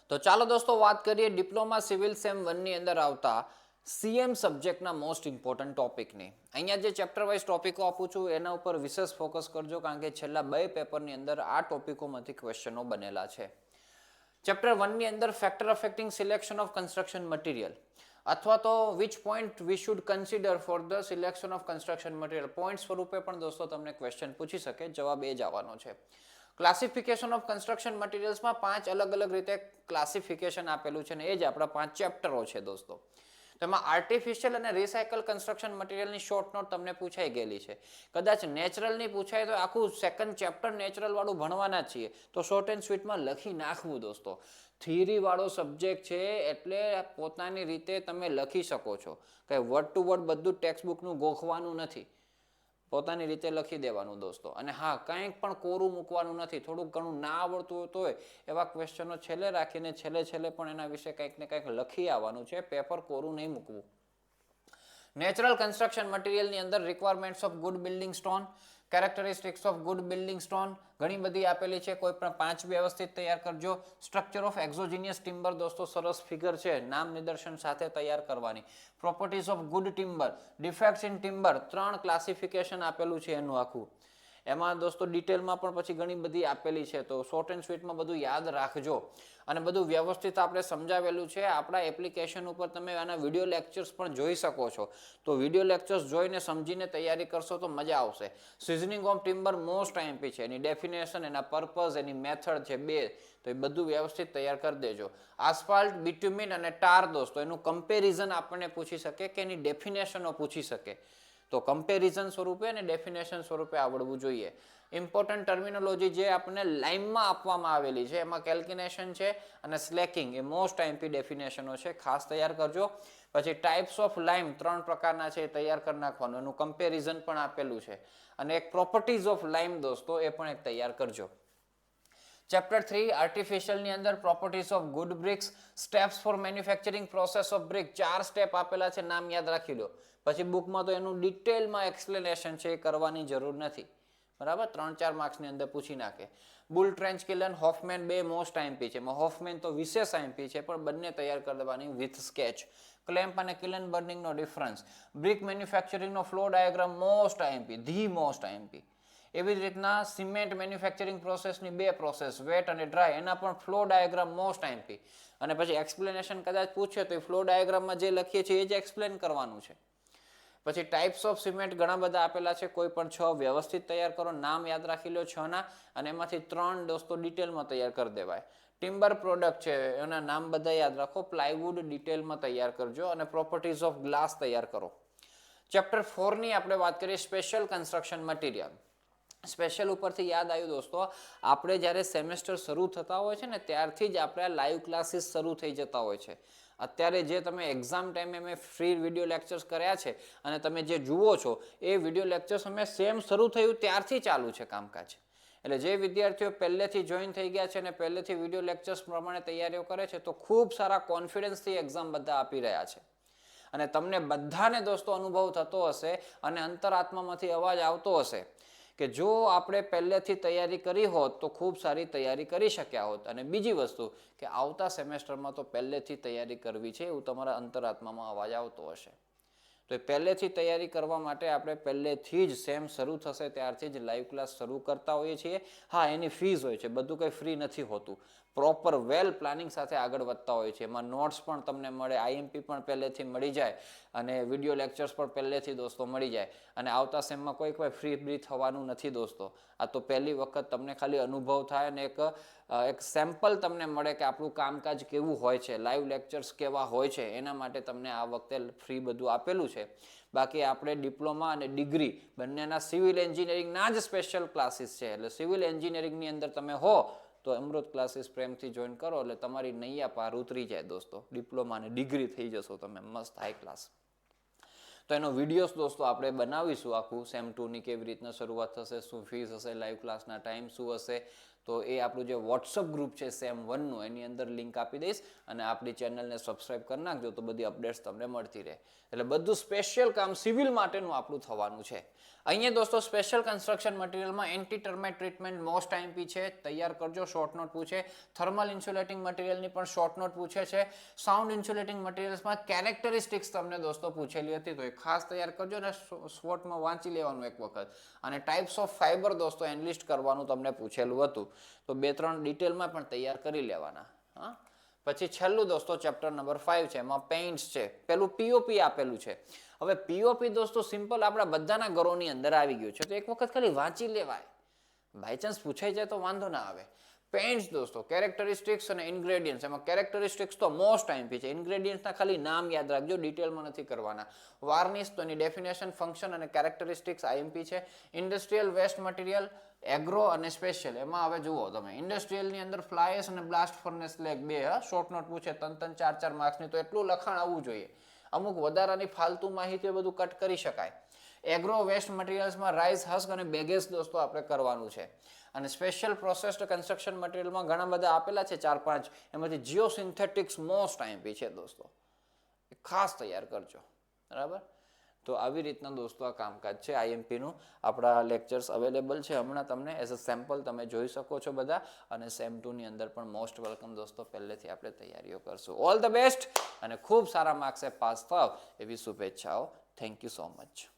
તો ચાલો દોસ્તો વાત કરીએ ડિપ્લોમા સિવિલ સેમ 1 ની અંદર આવતા સીએમ સબ્જેક્ટના મોસ્ટ ઇમ્પોર્ટન્ટ ટોપિકની. અહીંયા જે ચેપ્ટર વાઇઝ ટોપિકો આપું છું એના ઉપર વિશેષ ફોકસ કરજો, કારણ કે છેલ્લા 2 પેપરની અંદર આ ટોપિકોમાંથી ક્વેશ્ચનો બનેલા છે. ચેપ્ટર 1 ની અંદર factor affecting selection of construction material અથવા તો which point we should consider for the selection of construction material point સ્વરૂપે પણ દોસ્તો તમને ક્વેશ્ચન પૂછી શકે, જવાબ એ જ આવવાનો છે. ક્લાસિફિકેશન ઓફ કન્સ્ટ્રક્શન મટીરિયલ્સમાં 5 અલગ અલગ રીતે ક્લાસિફિકેશન આપેલું છે અને એ જ આપણા 5 ચેપ્ટરો છે દોસ્તો. તેમાં આર્ટિફિશિયલ અને રિસાયકલ કન્સ્ટ્રક્શન મટીરિયલની શોર્ટ નોટ તમને પૂછાઈ ગયેલી છે. કદાચ નેચરલની પૂછાય તો આખું સેકન્ડ ચેપ્ટર નેચરલ વાળું ભણવાના જ છીએ, તો શોર્ટ એન્ડ સ્વીટમાં લખી નાખવું દોસ્તો. થિયરી વાળો સબ્જેક્ટ છે એટલે પોતાની રીતે તમે લખી શકો છો, કે વર્ડ ટુ વર્ડ બધું ટેક્સ્ટ બુકનું ગોખવાનું નથી, પોતાની રીતે લખી દેવાનું દોસ્તો. અને હા, કંઈક પણ કોરું મૂકવાનું નથી. થોડુંક ઘણું ના આવડતું હોય એવા ક્વેશ્ચનો છેલ્લે રાખીને છેલ્લે પણ એના વિશે કંઈક ને કંઈક લખી આવવાનું છે, પેપર કોરું નહીં મૂકવું. નેચરલ કન્સ્ટ્રક્શન મટીરિયલની અંદર requirements of good building stone, characteristics of good building stone ઘણી બધી આપેલી છે, કોઈ પણ 5 વ્યવસ્થિત તૈયાર કરજો. સ્ટ્રક્ચર ઓફ એક્ઝોજીનિયસ ટિમ્બર દોસ્તો સરસ ફિગર છે, નામ નિદર્શન સાથે તૈયાર કરવાની. Properties of good timber, defects in timber 3 classification આપેલું છે એનું આખું. એમાં દોસ્તો ડિટેલમાં પણ પછી ઘણી બધી આપેલી છે, તો શોર્ટ એન્ડ સ્વીટમાં બધું યાદ રાખજો. અને બધું વ્યવસ્થિત આપણે સમજાવેલું છે આપણા એપ્લિકેશન ઉપર. તમે આના વિડીયો લેક્ચર્સ પણ જોઈ શકો છો, તો વિડીયો લેક્ચર્સ જોઈને સમજીને તૈયારી કરશો તો મજા આવશે. Seasoning of timber most IMP છે, એની ડેફિનેશન, એના પર્પઝ, એની મેથડ છે 2, તો એ બધું વ્યવસ્થિત તૈયાર કરી દેજો. આસ્ફાલ્ટ, બિટ્યુમિન અને ટાર દોસ્તો એનું કમ્પેરિઝન આપણને પૂછી શકે કે એની ડેફિનેશનો પૂછી શકે, તો કમ્પેરિઝન સ્વરૂપે અને ડેફિનેશન સ્વરૂપે આવડવું જોઈએ. ઇમ્પોર્ટન્ટ ટર્મિનોલોજી જે આપણને લાઇનમાં આપવામાં આવેલી છે, એમાં કેલ્ક્યુલેશન છે અને સ્લેકિંગ એ મોસ્ટ આઈએમપી ડેફિનેશનો છે, ખાસ તૈયાર કરજો. પછી ટાઈપ્સ ઓફ લાઇમ 3 પ્રકારના છે, એ તૈયાર કરી નાખવાનું, એનું કમ્પેરિઝન પણ આપેલું છે. અને એક પ્રોપર્ટીઝ ઓફ લાઇમ દોસ્તો એ પણ એક તૈયાર કરજો. ચેપ્ટર 3 આર્ટિફિશિયલની અંદર properties of good bricks, steps for manufacturing process of brick 4 step આપેલા છે, નામ યાદ રાખી લો. પછી બુકમાં તો એનું ડિટેલમાં એક્સપ્લેનેશન છે, એ કરવાની જરૂર નથી, બરાબર. 3-4 માર્ક્સની અંદર પૂછી નાખે. બુલ, ટ્રેન્ચ કિલન, હોફમેન 2 મોસ્ટ આઈએમપી છે, હોફમેન તો વિશેષ આઈએમપી છે, પણ બંને તૈયાર કરી દેવાની વિથ સ્કેચ. ક્લેમ્પ અને કિલન બર્નિંગનો ડિફરન્સ, બ્રિક મેન્યુફેક્ચરિંગનો flow diagram most IMP, the most IMP. એવી જ રીતના સિમેન્ટ મેન્યુફેક્ચરિંગ પ્રોસેસની 2 પ્રોસેસ, વેટ અને ડ્રાય, એના પણ ફ્લો ડાયાગ્રામ મોસ્ટ આઈએમપી. અને પછી એક્સપ્લેનેશન કદાચ પૂછે તો એ ફ્લો ડાયાગ્રામમાં જે લખીએ છીએ એ જ એક્સપ્લેન કરવાનું છે. પછી ટાઈપ્સ ઓફ સિમેન્ટ ઘણા બધા આપેલા છે, કોઈ પણ 6 વ્યવસ્થિત તૈયાર કરો, નામ યાદ રાખી લો 6 ના, અને એમાંથી 3 દોસ્તો ડિટેલમાં તૈયાર કરી દેવાય. ટિમ્બર પ્રોડક્ટ છે, એના નામ બધા યાદ રાખો. પ્લાયવુડ ડિટેલમાં તૈયાર કરજો, અને પ્રોપર્ટીઝ ઓફ ગ્લાસ તૈયાર કરો. ચેપ્ટર 4 ની આપણે વાત કરીએ સ્પેશિયલ કન્સ્ટ્રક્શન મટીરિયલ. સ્પેશિયલ ઉપરથી યાદ આવ્યું દોસ્તો, આપણે જ્યારે સેમેસ્ટર શરૂ થતા હોય છે ને ત્યારથી જ આપણે લાઈવ ક્લાસીસ શરૂ થઈ જતા હોય છે. અત્યારે જે તમે એક્ઝામ ટાઈમે મેં ફ્રી વિડીયો લેક્ચર્સ કર્યા છે અને તમે જે જુઓ છો એ વિડીયો લેક્ચર્સ અમે સેમ શરૂ થયું ત્યારથી ચાલુ છે કામકાજ. એટલે જે વિદ્યાર્થીઓ પહેલેથી જોઈન થઈ ગયા છે અને પહેલેથી વિડીયો લેક્ચર્સ પ્રમાણે તૈયારીઓ કરે છે, તો ખૂબ સારા કોન્ફિડન્સથી એક્ઝામ બધા આપી રહ્યા છે. અને તમને બધાને દોસ્તો અનુભવ થતો હશે અને અંતરાત્મામાંથી અવાજ આવતો હશે કે જો આપણે પહેલેથી તૈયારી કરી હોત તો ખૂબ સારી તૈયારી કરી શક્યા હોત. અને બીજી વસ્તુ કે આવતા સેમેસ્ટરમાં તો પહેલેથી તૈયારી કરવી છે, એવું તમારા અંતરાત્મામાં અવાજ આવતો હશે. તો એ પહેલેથી તૈયારી કરવા માટે આપણે પહેલેથી જ સેમ શરૂ થશે ત્યારથી જ લાઈવ ક્લાસ શરૂ કરતા હોઈએ છીએ. હા, એની ફીસ હોય છે, બધું કંઈ ફ્રી નથી હોતું. પ્રોપર વેલ પ્લાનિંગ સાથે આગળ વધતા હોય છે. એમાં નોટ્સ પણ તમને મળે, આઈએમપી પણ પહેલેથી મળી જાય, અને વિડીયો લેક્ચર્સ પણ પહેલેથી દોસ્તો મળી જાય. અને આવતા સેમમાં કોઈ ફ્રી થવાનું નથી દોસ્તો. આ તો પહેલી વખત તમને ખાલી અનુભવ થાય અને એક સેમ્પલ તમને મળે કે આપણું કામકાજ કેવું હોય છે, લાઈવ લેક્ચર્સ કેવા હોય છે, એના માટે તમને આ વખતે ફ્રી બધું આપેલું છે. બાકી આપણે ડિપ્લોમા અને ડિગ્રી બંનેના સિવિલ એન્જિનિયરિંગના જ સ્પેશિયલ ક્લાસીસ છે. એટલે સિવિલ એન્જિનિયરિંગની અંદર તમે હો તો અમૃત ક્લાસીસ પ્રેમથી જોઈન કરો, એટલે તમારી નૈયા પાર ઉતરી જાય દોસ્તો. ડિપ્લોમા અને ડિગ્રી થઈ જશો તમે મસ્ત હાઈ ક્લાસ. તો એનો વિડીયોઝ દોસ્તો આપણે બનાવીશું આખું સેમ 2ની કેવી રીતના શરૂઆત થશે, શું ફીસ હશે, લાઈવ ક્લાસના ટાઈમ શું હશે. તો એ આપણું જે વોટ્સઅપ ગ્રુપ છે સેમ 1નું, એની અંદર લિંક આપી દઈશ, અને આપણી ચેનલને સબસ્ક્રાઈબ કરી નાખજો તો બધી અપડેટ્સ તમને મળતી રહે. એટલે બધું સ્પેશિયલ કામ સિવિલ માટેનું આપણું થવાનું છે. અહીંયા દોસ્તો સ્પેશિયલ કન્સ્ટ્રક્શન મટીરિયલમાં anti termite treatment most IMP છે, તૈયાર કરજો. શોર્ટ નોટ પૂછે. થર્મલ ઇન્સ્યુલેટિંગ મટીરિયલની પણ શોર્ટ નોટ પૂછે છે. સાઉન્ડ ઇન્સ્યુલેટિંગ મટીરિયલ્સમાં કેરેક્ટરિસ્ટિક્સ તમને દોસ્તો પૂછેલી હતી, તો એ ખાસ તૈયાર કરજો ને શોર્ટમાં વાંચી લેવાનું એક વખત. અને ટાઈપ્સ ઓફ ફાઈબર દોસ્તો એનલિસ્ટ કરવાનું તમને પૂછેલું હતું, તો 2-3 ડિટેલમાં પણ તૈયાર કરી લેવાના. હા, પછી છેલ્લું દોસ્તો ચેપ્ટર નંબર 5 છે, એમાં પેઇન્ટ્સ છે. પેલું પીઓપી આપેલું છે. હવે પીઓપી દોસ્તો સિમ્પલ આપણા બધાના ઘરોની અંદર આવી ગયું છે, તો એક વખત ખાલી વાંચી લેવાય. બાય ચાન્સ પૂછાઈ જાય તો વાંધો ના આવે. પેઇન્ટ્સ દોસ્તો કેરેક્ટરિસ્ટિક્સ અને ઇન્ગ્રેડિયન્ટ્સ, એમાં કેરેક્ટરિસ્ટિક્સ તો મોસ્ટ આઈએમપી છે. ઇન્ગ્રેડિયન્ટ્સના ખાલી નામ યાદ રાખજો, ડિટેલમાં નથી કરવાના. વાર્નિશ તો એની ડેફિનેશન, ફંક્શન અને કેરેક્ટરિસ્ટિક્સ આઈએમપી છે. ઇન્ડસ્ટ્રીયલ વેસ્ટ મટીરિયલ, એગ્રો અને સ્પેશિયલ, એમાં હવે જુઓ તમે ઇન્ડસ્ટ્રીયલની અંદર ફ્લાયસ અને blast furnace slag 2 short note પૂછે, 3-4 માર્ક્સની, તો એટલું લખાણ આવવું જોઈએ. અમુક વધારાની ફાલતુ માહિતી બધું કટ કરી શકાય. એગ્રો વેસ્ટ મટીરિયલ્સમાં રાઈસ હસ્ક અને બેગેસ દોસ્તો આપણે કરવાનું છે. અને સ્પેશિયલ પ્રોસેસ્ડ કન્સ્ટ્રક્શન મટીરિયલમાં ઘણા બધા આપેલા છે 4-5, એમાંથી જીઓસિન્થેટિક્સ મોસ્ટ આઈએમપી છે દોસ્તો, એ ખાસ તૈયાર કરજો. બરાબર, તો આવી રીતના દોસ્તો આ કામકાજ છે આઈએમપીનું. આપણા લેક્ચર્સ અવેલેબલ છે હમણાં, તમને એઝ અ સેમ્પલ તમે જોઈ શકો છો બધા. અને સેમ 2 ની અંદર પણ મોસ્ટ વેલકમ દોસ્તો, પહેલેથી આપણે તૈયારીઓ કરશું. ઓલ ધ બેસ્ટ, અને ખૂબ સારા માર્ક્સે પાસ થાવ એવી શુભેચ્છાઓ. Thank you so much.